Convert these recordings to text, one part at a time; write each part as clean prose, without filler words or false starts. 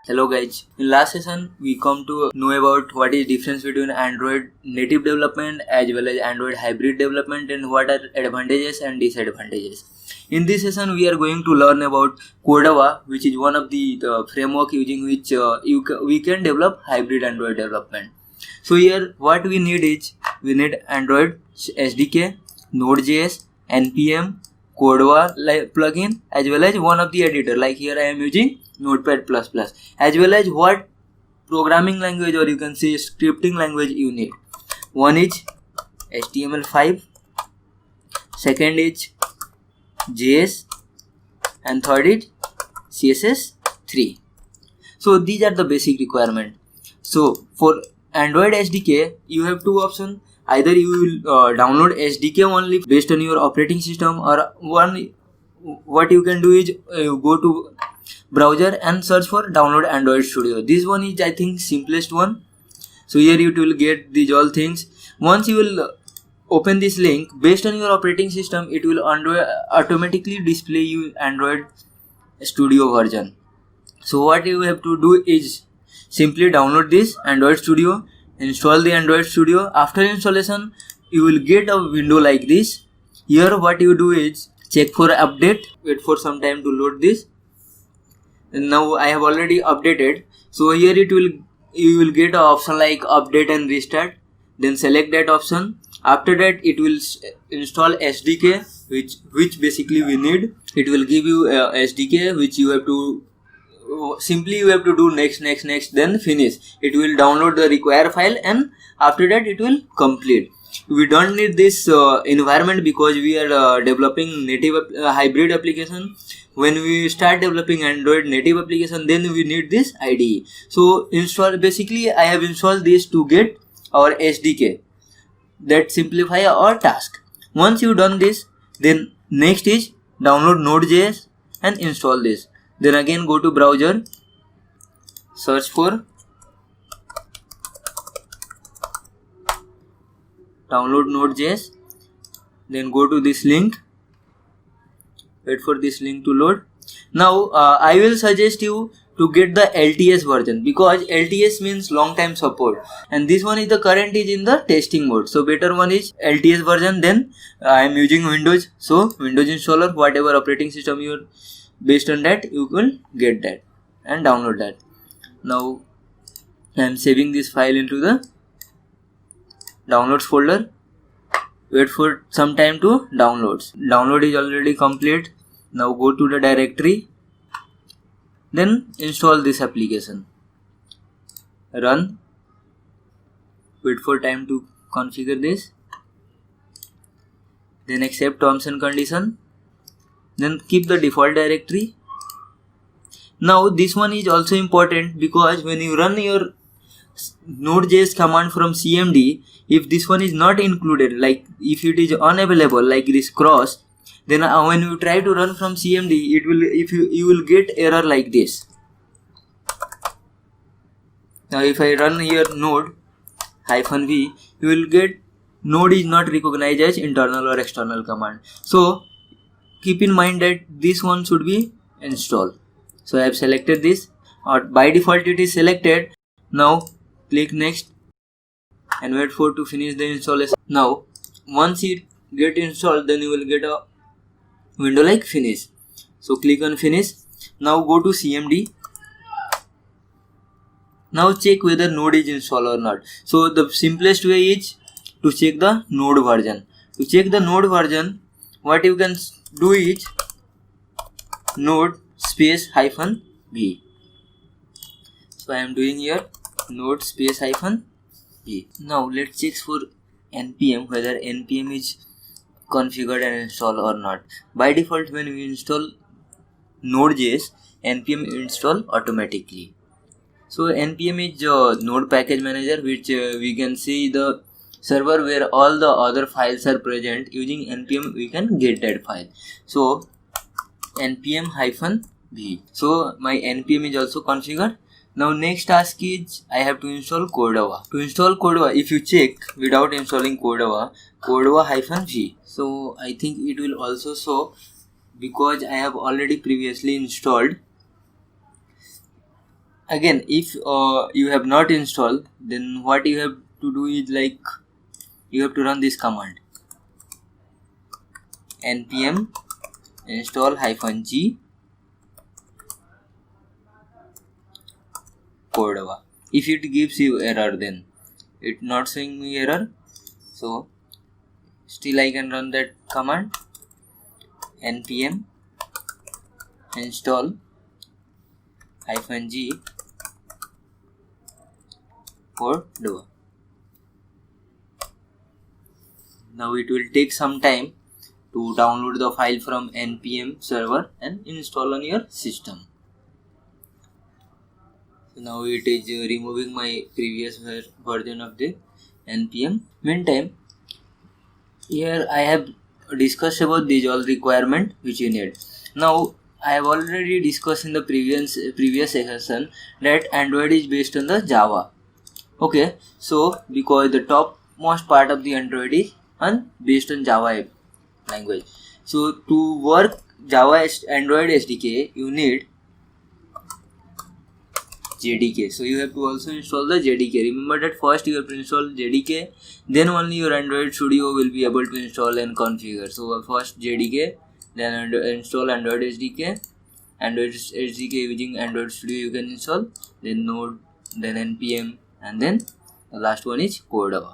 Hello guys, in last session we come to know about what is difference between Android native development as well as Android hybrid development and what are advantages and disadvantages. In this session we are going to learn about Cordova, which is one of the framework using which we can develop hybrid Android development. So here what we need is we need Android SDK, Node.js, NPM, Cordova plugin as well as one of the editor, like here I am using Notepad++, as well as what programming language or you can say scripting language you need. One is HTML5, second is JS, and third is CSS3. So these are the basic requirement. So for Android SDK you have two options. Either you will download SDK only based on your operating system, or what you can do is go to browser and search for download Android Studio. This one is I think simplest one. So here you will get these all things. Once you will open this link, based on your operating system it will automatically display you Android Studio version. So what you have to do is simply download this Android Studio, install the Android Studio. After installation you will get a window like this. Here what you do is check for update, wait for some time to load this. And now I have already updated. So here you will get an option like update and restart. Then select that option. After that it will install SDK, which basically we need. It will give you a SDK which you have to simply do next, then finish. It will download the required file and after that it will complete. We don't need this environment because we are developing native hybrid application. When we start developing Android native application, then we need this IDE. So basically I have installed this to get our SDK that simplify our task. Once you done this, then next is download Node.js and install this. Then again go to browser, search for download Node.js, then go to this link, wait for this link to load. Now I will suggest you to get the LTS version because LTS means long time support, and this one is the current is in the testing mode. So better one is LTS version. Then I am using Windows, so Windows installer, whatever operating system you are, based on that you will get that and download that. Now I am saving this file into the downloads folder. Wait for some time to downloads. Download is already complete. Now go to the directory, then install this application, run, wait for time to configure this, then accept terms and condition, then keep the default directory. Now this one is also important because when you run your Node.js command from CMD, if this one is not included, like if it is unavailable like this cross, then when you try to run from CMD, it will you will get error like this. Now if I run here node-v, you will get node is not recognized as internal or external command. So keep in mind that this one should be installed. So I have selected this, or by default it is selected. Now click next and wait for to finish the installation. Now once it get installed, then you will get a window like finish. So click on finish. Now go to CMD. Now check whether node is installed or not. So the simplest way is to check the node version. To check the node version, what you can do is node space -v. So I am doing here node space -v. Now let's check for NPM whether NPM is configured and installed or not. By default when we install Node.js, NPM install automatically. So NPM is node package manager, which we can see the server where all the other files are present. Using NPM we can get that file. So NPM -v. So my NPM is also configured. Now next task is I have to install Cordova. To install Cordova, if you check without installing Cordova -v. So I think it will also show because I have already previously installed. again, if you have not installed, then what you have to do is like you have to run this command npm install -g Cordova. If it gives you error, then it not showing me error, so still I can run that command npm install -g Cordova. Now it will take some time to download the file from npm server and install on your system. So now it is removing my previous version of the npm. Meantime, here I have discussed about these all requirement which you need. Now I have already discussed in the previous session that Android is based on the Java. Okay, so because the topmost part of the Android is based on Java language. So to work Java Android SDK, you need JDK. So you have to also install the JDK. Remember that first you have to install JDK, then only your Android Studio will be able to install and configure. So first JDK, then install Android SDK. Android SDK using Android Studio you can install, then Node, then NPM, and then the last one is Cordova.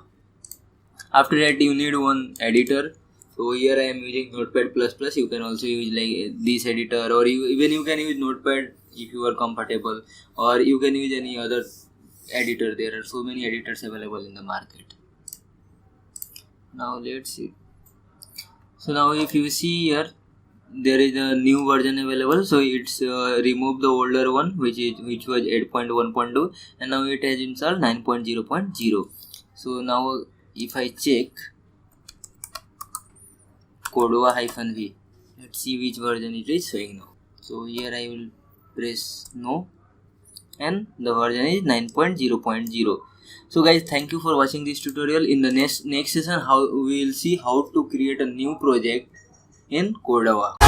After that you need one editor. So here I am using Notepad++. You can also use like this editor, or even you can use Notepad if you are comfortable, or you can use any other editor. There are so many editors available in the market. Now let's see. So now if you see here, there is a new version available. So it's removed the older one which was 8.1.2, and now it has installed 9.0.0. So now if I check Cordova -v, let's see which version it is showing now. So here I will press no, and the version is 9.0.0. So guys, thank you for watching this tutorial. In the next session, we will see how to create a new project in Cordova.